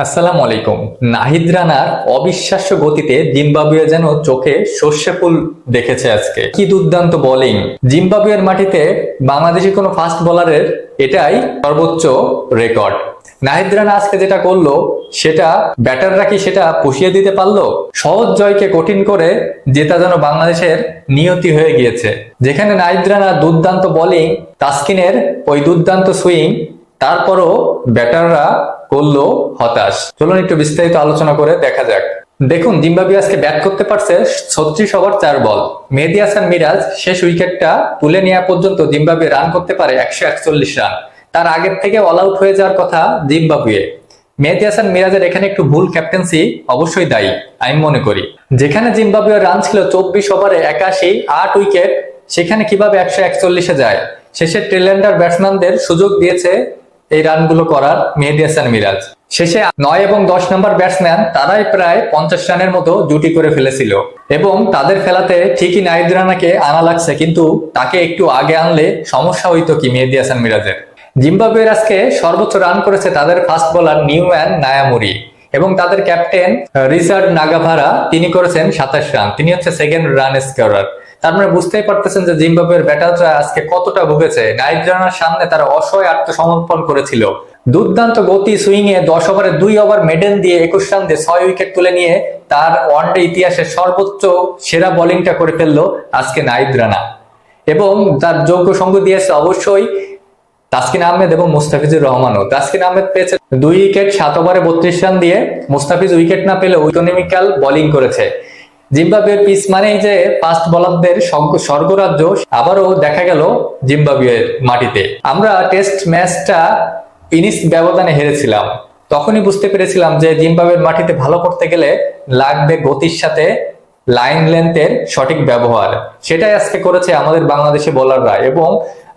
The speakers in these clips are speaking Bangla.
আসসালামু আলাইকুম। নাহিদ রানার অবিশ্বাস্য গতিতে জিম্বাবুয়ে যেন চোখে সর্ষে ফুল দেখেছে আজকে। কি দুর্দান্ত বোলিং! জিম্বাবুয়ের মাটিতে বাংলাদেশি কোনো ফাস্ট বোলারের এটাই সর্বোচ্চ রেকর্ড। নাহিদ রানা আজকে যেটা করলো সেটা ব্যাটাররা কি সেটা পুষিয়ে দিতে পারলো? সহজ জয়কে কঠিন করে জেতা যেন বাংলাদেশের নিয়তি হয়ে গিয়েছে। যেখানে নাহিদ রানা দুর্দান্ত বোলিং, তাসকিনের ওই দুর্দান্ত সুইং, তারপরও ব্যাটাররা করলো হতাশ। চলুন একটু বিস্তারিত আলোচনা করে দেখা যাক। দেখুন, জিম্বাবুয়ে আজকে ব্যাট করতে পারছে 36 ওভার 4 বল। মেহেদী হাসান মিরাজ শেষ উইকেটটা তুলে নেওয়া পর্যন্ত জিম্বাবুয়ে রান করতে পারে 141 রান। তার আগের থেকে অল আউট হয়ে যাওয়ার কথা জিম্বাবুয়ে। মেহেদী হাসান মিরাজের এখানে একটু ভুল ক্যাপ্টেন্সি অবশ্যই দায়ী আমি মনে করি। যেখানে জিম্বাবুয়ের রান ছিল 24 ওভারে 81, 8 উইকেট, সেখানে কিভাবে 141-এ যায়? শেষে টেলেন্ডার ব্যাটসম্যানদের সুযোগ দিয়েছে এই রানগুলো করার মেহেদী হাসান মিরাজ। শেষে 9 এবং 10 নম্বর ব্যাটসম্যান তারাই প্রায় 50 রানের মতো জুটি করে ফেলেছিল এবং তাদের ফেলাতে ঠিকই নাহিদ রানাকে আনা লাগছে, কিন্তু তাকে একটু আগে আনলে সমস্যা হইতো কি মেহেদী হাসান মিরাজের। জিম্বাবুয়ের আজকে সর্বোচ্চ রান করেছে তাদের ফাস্ট বোলার নিউম্যান নায়ামুরি এবং তাদের ক্যাপ্টেন রিচার্ড নাগাভারা, তিনি করেছেন 27 রান। তিনি হচ্ছে সেকেন্ড রান স্কোরার। তার মানে বুঝতেই পারতেছেন যে জিম্বাবুয়ের ব্যাটাররা আজকে কতটা ভুগেছে। নাহিদ রানার সামনে তারা অসহায় আত্মসমর্পণ করেছিল। দুর্দান্ত গতি সুইং এ 10 ওভারে 2 ওভার মেডেন দিয়ে 21 রান দিয়ে 6 উইকেট তুলে নিয়ে তার ওয়ানডে ইতিহাসের সর্বোচ্চ সেরা বোলিংটা করে ফেললো আজকে নাহিদ রানা। এবং তার যোগ্য সঙ্গ দিয়েছে অবশ্যই তাসকিন আহমেদ এবং মুস্তাফিজুর রহমানও। তাসকিন আহমেদ পেয়েছে 2 উইকেট 7 ওভারে 32 রান দিয়ে। মুস্তাফিজ উইকেট না পেলেও ইকোনমিক্যাল বোলিং করেছে। জিম্বাবুয়ের পিচ মানেই যে ফাস্ট বোলারদের স্বর্গরাজ্য আবারও দেখা গেল জিম্বাবুয়ের মাটিতে। আমরা টেস্ট ম্যাচটা ইনিংস ব্যবধানে হেরেছিলাম, তখনই বুঝতে পেরেছিলাম যে জিম্বাবুয়ের মাটিতে ভালো করতে গেলে লাগবে গতির সাথে লাইন লেন্থের সঠিক ব্যবহার। সেটাই আজকে করেছে আমাদের বাংলাদেশি বোলাররা। এবং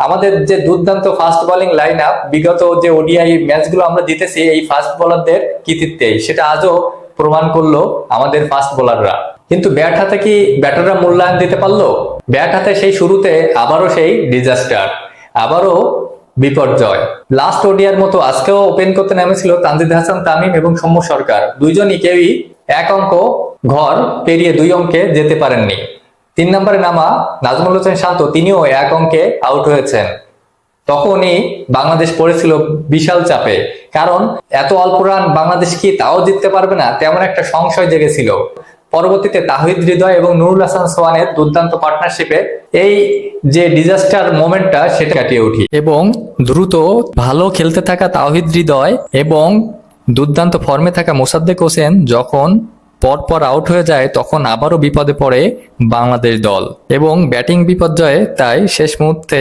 আমাদের যে দুর্দান্ত ফাস্ট বোলিং লাইন আপ, বিগত যে ওডিআই ম্যাচগুলো আমরা জিতেছি এই ফাস্ট বোলারদের কৃতিত্বেই, সেটা আজও প্রমাণ করলো আমাদের ফাস্ট বোলাররা। কিন্তু ব্যাট হাতে কি ব্যাটাররা মূল্যায়ন দিতে পারলো? ব্যাট হাতে সেই শুরুতে আবারও সেই ডিজাস্টার, আবারও বিপর্যয়। লাস্ট ওডিআর মতো আজকেও ওপেন করতে নেমেছিল তানজিদ হাসান তামিম এবং সৌম্য সরকার। দুইজনই কেউই এক অঙ্ক ঘর পেরিয়ে 2 অঙ্কে যেতে পারেননি। 3 নম্বরে নামা নাজমুল হোসেন শান্ত, তিনিও এক অঙ্কে আউট হয়েছেন। তখনই বাংলাদেশ পড়েছিল বিশাল চাপে, কারণ এত অল্প রান বাংলাদেশ কি তাও জিততে পারবে না, তেমন একটা সংশয় জেগেছিল। পরবর্তীতে তাহিদ হৃদয় এবং নুরুল হাসান সোহানের দুর্দান্ত পার্টনারশিপে এই যে ডিজাস্টার মোমেন্টটা সেটা কাটিয়ে উঠি এবং দ্রুত ভালো খেলতে থাকা তাহিদ হৃদয় এবং দুর্দান্ত ফর্মে থাকা মোসাদ্দেক হোসেন যখন পরপর আউট হয়ে যায়, তখন আবারও বিপদে পড়ে বাংলাদেশ দল এবং ব্যাটিং বিপর্যয়ে তাই শেষ মুহূর্তে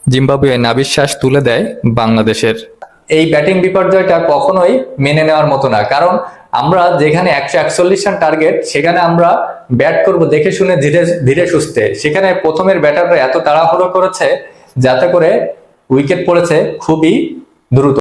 জিম্বাবুয়ে নাভিশ্বাস তুলে দেয় বাংলাদেশের। এই ব্যাটিং বিপর্যয়টা কখনোই মেনে নেওয়ার মতো না, কারণ আমরা যেখানে 141 রান টার্গেট, সেখানে আমরা ব্যাট করব দেখে শুনে ধীরে ধীরে সুস্থে। সেখানে প্রথমের ব্যাটাররা এত তাড়াহুড়ো করেছে যাতে করে উইকেট পড়েছে খুবই দ্রুত।